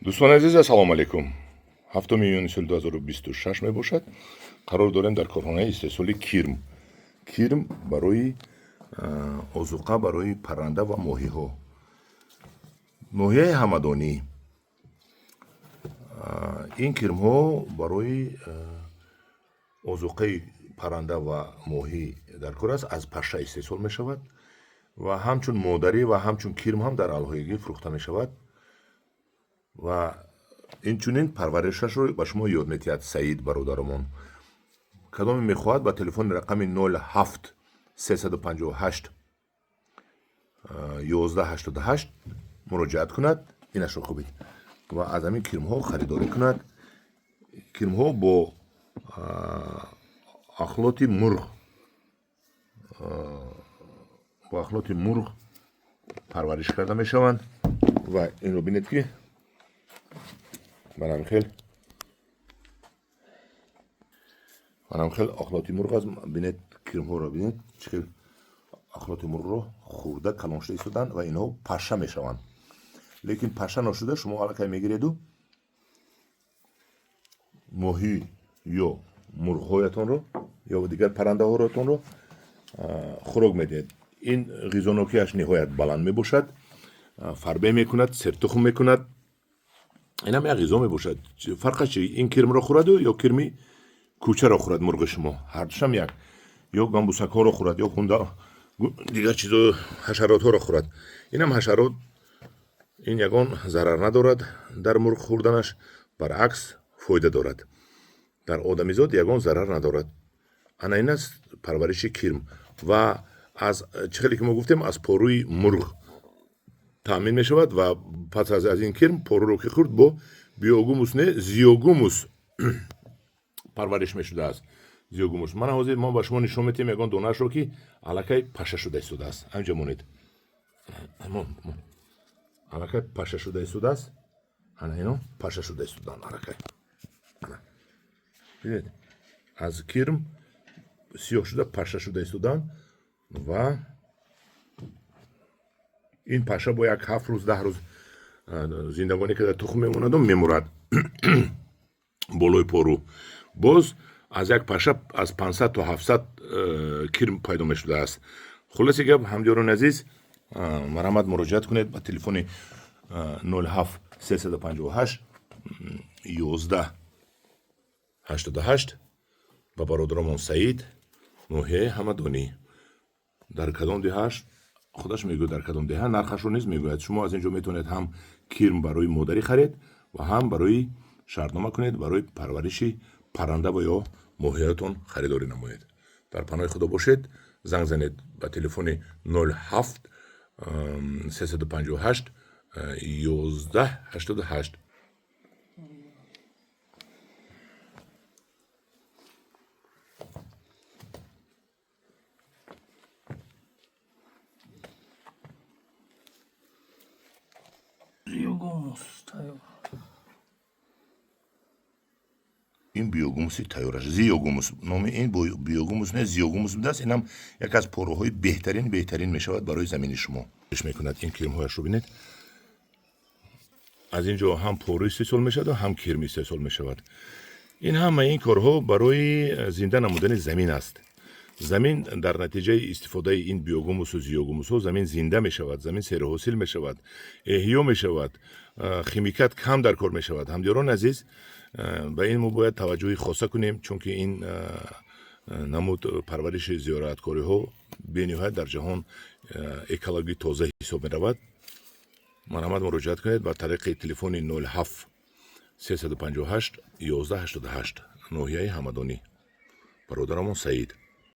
دوستان عزیز اسلام علیکم. 7 июня سال 2026 мебошад. Қарор дорем дар корхонаи истеҳсоли кирм. Кирм барои озуқа барои парранда ва моҳиҳо. Ноҳияи ҳамадонӣ. Ин кирмҳо барои озуқаи парранда ва моҳӣ дар кор аст. Аз паша истеҳсол мешавад ва ҳамчун модарӣ ва ҳамчун кирм ҳам дар алҳоягӣ фурӯхта мешавад. ва инчунин парваришашро ба шумо ёд метиҳад Саид бародарамон. Кадоме мехоҳад ба телефони рақами 07 358 1188 муроҷиат кунад. Инашро хубид ва аз ҳамин кирмҳо харидорӣ кунад. Кирмҳо бо ахлоти мурғ парвариш карда мешаванд ва инро бинед ки манамхел ахлоти мурғ аст. Бинед кирмҳоро бинед чӣ ахлоти мурғро хурда калоншуда истоданд ва инҳо паша мешаванд. Лекин паша ношуда шумо аллакай мегиреду моҳӣ ё мурғҳоятонро ё дигар паррандаҳоятонро хӯрок медиҳед. Ин ғизонокияш ниҳоят баланд мебошад. Фарбе мекунад, сертухм мекунад. Инам як ғизо мебошад. Фарқаш чи ин кирмро хӯраду ё кирми кӯчаро хӯрад мурғи шумо. Ҳардушам як. Ё гамбусакҳоро хӯрад ё хунда дигар чизо ҳашаротҳоро хӯрад. Инам ҳашарот ин ягон зарар надорад дар мурғ хӯрданаш, баръакс фоида дорад. Дар одамизод ягон зарар надорад. Ана ин аст парвариши кирм ва аз чӣ хеле ки мо гуфтем аз порӯи мурғ таъмин мешавад ва пас аз ин кирм поруро ки хӯрд бо биогумус не зиогумус парвариш мешудааст. Зиогумус мана ҳозир мо ба шумо нишон метиҳем ягон донаашро ки аллакай паша шуда истодааст. Ҳаминҷа монед. Аллакай паша шуда истодааст. Ана ино паша шуда истодаанд аллакай. Бинед аз кирм сиёҳ шуда паша шуда истодаанд ва ин паша бо як 7 рӯз 10 рӯз зиндагонӣ карда тухм мемонаду мемурад болои пору. Боз аз як паша аз 500 то 700 кирм пайдо мешудааст. Хулоси гап ҳамҷорон азиз марҳамат муроҷиат кунед ба телефони 07 358 1188 ба бародарамон Саид ноҳияи ҳамадонӣ. Дар кадом диҳааш худаш мегӯяд дар кадом диҳа нархашро низ мегӯяд. Шумо аз инҷо метавонед ҳам кирм барои модарӣ харед ва ҳам барои шартнома кунед барои парвариши парранда ва ё моҳиятон харидорӣ намоед. Дар паноҳи худо бошед. Занг занед ба телефони 07 358 1188. ин биогумуси тайёраш зиогумус номи ин биогумус не зиогумус будааст. Инам як аз порӯҳои беҳтарин мешавад барои замини шумо. Иш мекунад ин кирмҳояшро бинед. Аз ин ҷо ҳам пору истеҳсол мешавад ва ҳам кирм истеҳсол мешавад. Ин ҳама ин корҳо барои зинда намудани замин аст. Замин дар натиҷаи истифодаи ин биогумусу зиогумусҳо замин зинда мешавад, замин серуҳосил мешавад, эҳё мешавад, химикат кам дар кор мешавад. Ҳамҷорон азиз ба ин мо бояд таваҷҷӯҳи хоса кунем, чунки ин намуд парвариши зиёраткориҳо бениҳоят дар ҷаҳон экологии тоза ҳисоб меравад. Марҳамат муроҷиат кунед ба тариқи телефони 07 358 1188 ноҳияи ҳамадонӣ. Бародарамон Саид.